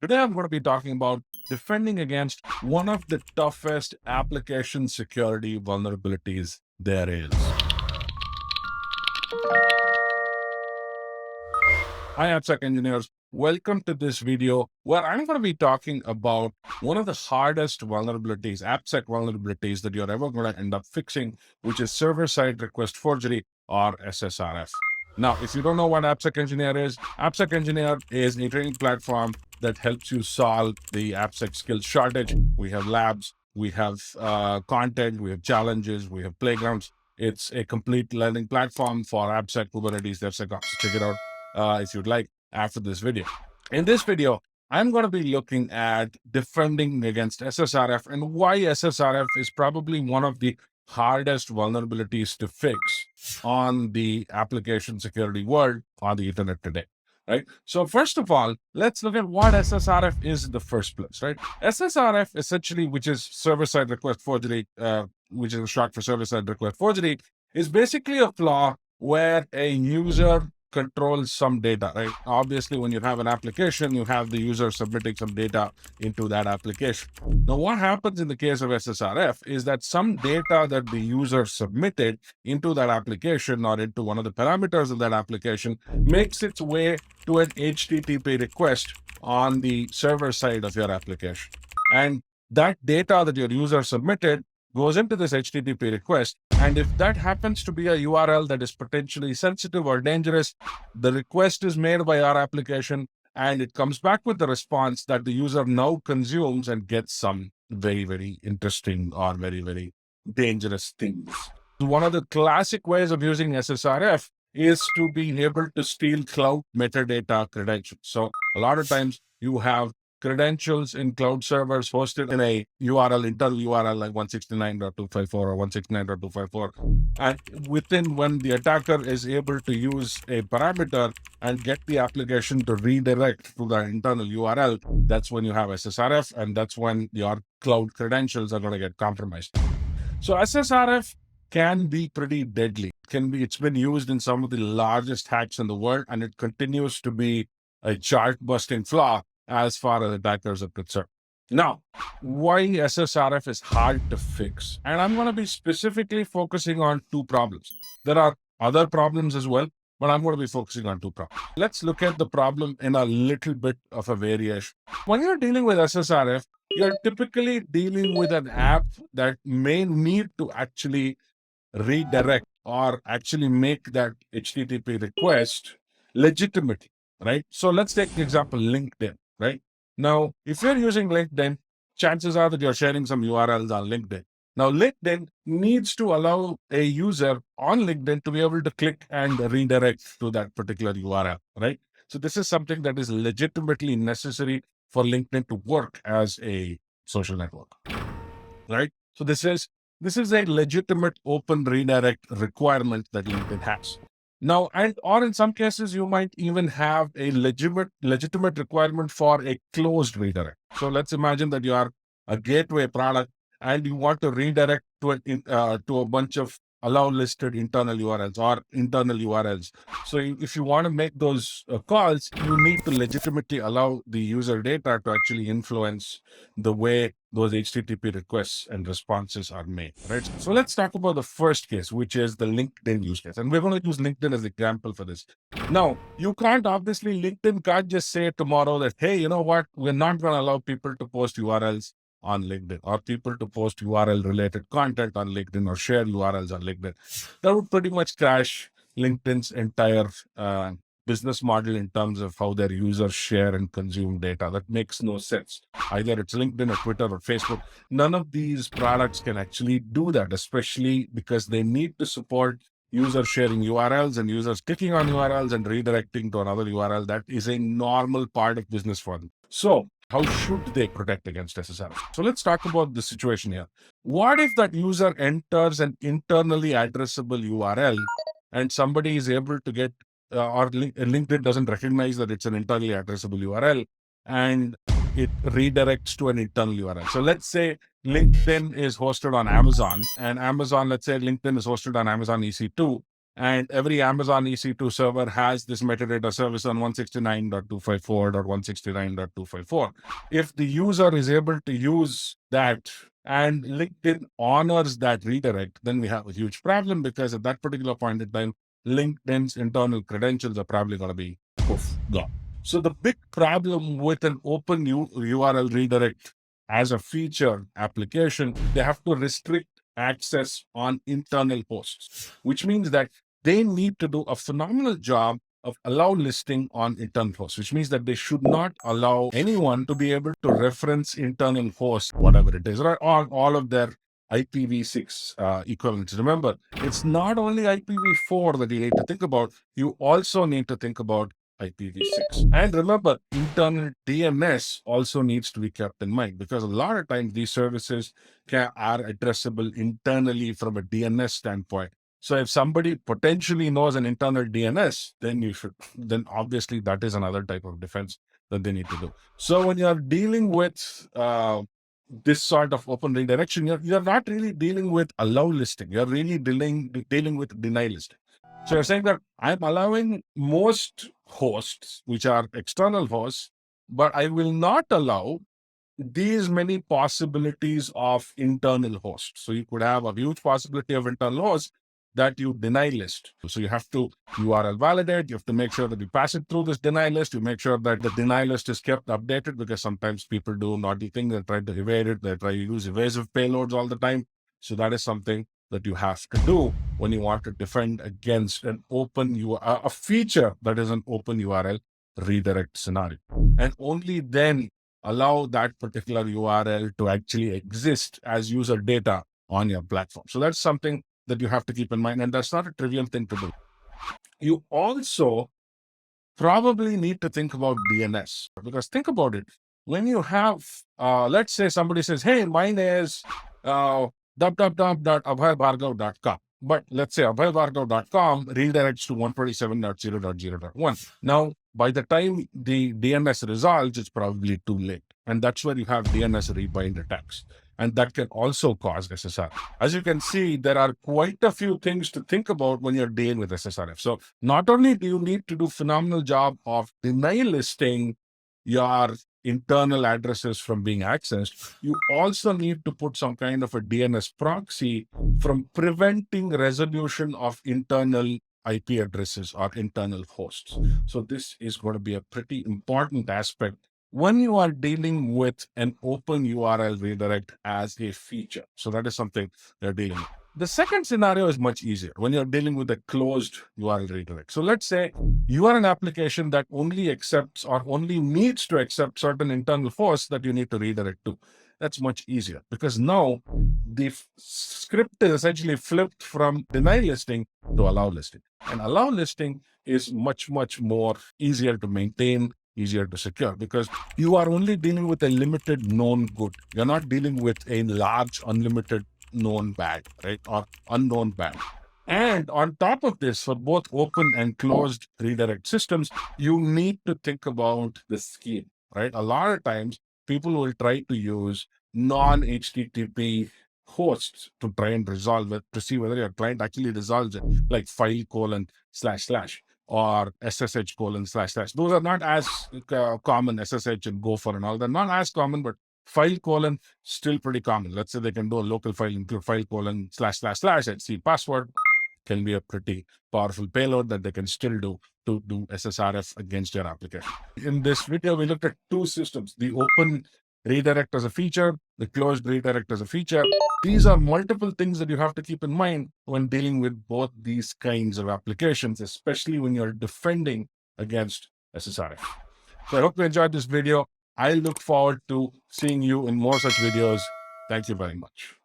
Today, I'm going to be talking about defending against one of the toughest application security vulnerabilities there is. Hi, AppSec engineers. Welcome to this video where I'm going to be talking about one of the hardest vulnerabilities, AppSec vulnerabilities that you're ever going to end up fixing, which is server-side request forgery or SSRF. Now, if you don't know what AppSecEngineer is a training platform that helps you solve the AppSec skills shortage. We have labs, we have content, we have challenges, we have playgrounds. It's a complete learning platform for AppSec, Kubernetes, DevSecOps. Check it out if you'd like after this video. In this video, I'm going to be looking at defending against SSRF and why SSRF is probably one of the hardest vulnerabilities to fix on the application security world on the internet today. Right. So first of all, let's look at what SSRF is in the first place. Right. SSRF essentially, which is server-side request forgery, which is short for server-side request forgery, is basically a flaw where a user controls some data, right? Obviously, when you have an application, you have the user submitting some data into that application. Now, what happens in the case of SSRF is that some data that the user submitted into that application or into one of the parameters of that application makes its way to an HTTP request on the server side of your application. And that data that your user submitted goes into this HTTP request. And if that happens to be a URL that is potentially sensitive or dangerous, the request is made by our application and it comes back with the response that the user now consumes and gets some very, very interesting or very, very dangerous things. One of the classic ways of using SSRF is to be able to steal cloud metadata credentials. So a lot of times you have credentials in cloud servers hosted in a URL, internal URL like 169.254 or 169.254. And within, when the attacker is able to use a parameter and get the application to redirect to the internal URL, that's when you have SSRF, and that's when your cloud credentials are going to get compromised. So SSRF can be pretty deadly. It's been used in some of the largest hacks in the world, and it continues to be a chart-busting flaw as far as attackers are concerned. Now, why SSRF is hard to fix? And I'm going to be specifically focusing on two problems. There are other problems as well, but I'm going to be focusing on two problems. Let's look at the problem in a little bit of a variation. When you're dealing with SSRF, you're typically dealing with an app that may need to actually redirect or actually make that HTTP request legitimate, right? So let's take the example LinkedIn, right? Now, if you're using LinkedIn, chances are that you're sharing some URLs on LinkedIn. Now, LinkedIn needs to allow a user on LinkedIn to be able to click and redirect to that particular URL, right? So this is something that is legitimately necessary for LinkedIn to work as a social network, right? So this is a legitimate open redirect requirement that LinkedIn has. Now, or in some cases, you might even have a legitimate requirement for a closed redirect. So let's imagine that you are a gateway product and you want to redirect to a bunch of allow listed internal URLs or internal URLs. So if you want to make those calls, you need to legitimately allow the user data to actually influence the way those HTTP requests and responses are made, right? So let's talk about the first case, which is the LinkedIn use case. And we're going to use LinkedIn as an example for this. Now, LinkedIn can't just say tomorrow that, hey, you know what? We're not going to allow people to post URLs on LinkedIn or people to post URL related content on LinkedIn or share URLs on LinkedIn. That would pretty much crash LinkedIn's entire business model in terms of how their users share and consume data. That makes no sense. Either it's LinkedIn or Twitter or Facebook. None of these products can actually do that, especially because they need to support users sharing URLs and users clicking on URLs and redirecting to another URL. That is a normal part of business for them. So how should they protect against SSRF? So let's talk about the situation here. What if that user enters an internally addressable URL and somebody is able to get or LinkedIn doesn't recognize that it's an internally addressable URL and it redirects to an internal URL. So let's say LinkedIn is hosted on Amazon and let's say LinkedIn is hosted on Amazon EC2 And every Amazon EC2 server has this metadata service on 169.254.169.254. If the user is able to use that and LinkedIn honors that redirect, then we have a huge problem, because at that particular point in time, LinkedIn's internal credentials are probably going to be poof, gone. So the big problem with an open URL redirect as a feature application, they have to restrict access on internal hosts, which means that they need to do a phenomenal job of allow listing on internal hosts, which means that they should not allow anyone to be able to reference internal hosts, whatever it is, right? Or all of their IPv6 equivalents. Remember, it's not only IPv4 that you need to think about, you also need to think about IPv6. And remember, internal DNS also needs to be kept in mind, because a lot of times these services are addressable internally from a DNS standpoint. So if somebody potentially knows an internal DNS, then obviously that is another type of defense that they need to do. So when you're dealing with this sort of open redirection, you're not really dealing with allow listing. You're really dealing with deny listing. So you're saying that I'm allowing most hosts, which are external hosts, but I will not allow these many possibilities of internal hosts. So you could have a huge possibility of internal hosts that you deny list. So you have to URL validate, you have to make sure that you pass it through this deny list, you make sure that the deny list is kept updated, because sometimes people do naughty things, they try to evade it, they try to use evasive payloads all the time. So that is something that you have to do when you want to defend against an open URL, a feature that is an open URL redirect scenario. And only then allow that particular URL to actually exist as user data on your platform. So that's something that you have to keep in mind, and that's not a trivial thing to do. You also probably need to think about DNS, because think about it. When you have, let's say somebody says, hey, mine is www.abhaybhargav.com. But let's say abhaybhargav.com redirects to 127.0.0.1. Now, by the time the DNS resolves, it's probably too late. And that's where you have DNS rebind attacks. And that can also cause SSR. As you can see, there are quite a few things to think about when you're dealing with SSRF. So not only do you need to do phenomenal job of deny listing your internal addresses from being accessed, you also need to put some kind of a DNS proxy from preventing resolution of internal IP addresses or internal hosts. So this is going to be a pretty important aspect when you are dealing with an open URL redirect as a feature. So that is something you're dealing with. The second scenario is much easier when you're dealing with a closed URL redirect. So let's say you are an application that only accepts or only needs to accept certain internal hosts that you need to redirect to. That's much easier, because now the script is essentially flipped from deny listing to allow listing. And allow listing is much, much more easier to maintain, easier to secure, because you are only dealing with a limited known good. You're not dealing with a large unlimited known bad, right? Or unknown bad. And on top of this, for both open and closed redirect systems, you need to think about the scheme, right? A lot of times people will try to use non-HTTP hosts to try and resolve it, to see whether your client actually resolves it, like file colon / or SSH colon / Those are not as common, SSH and Gopher and all. They're not as common, but file colon still pretty common. Let's say they can do a local file, include file colon / and see password. Can be a pretty powerful payload that they can still do to do SSRF against your application. In this video, we looked at two systems: the open redirect as a feature, the closed redirect as a feature. These are multiple things that you have to keep in mind when dealing with both these kinds of applications, especially when you're defending against SSRF. So I hope you enjoyed this video. I look forward to seeing you in more such videos. Thank you very much.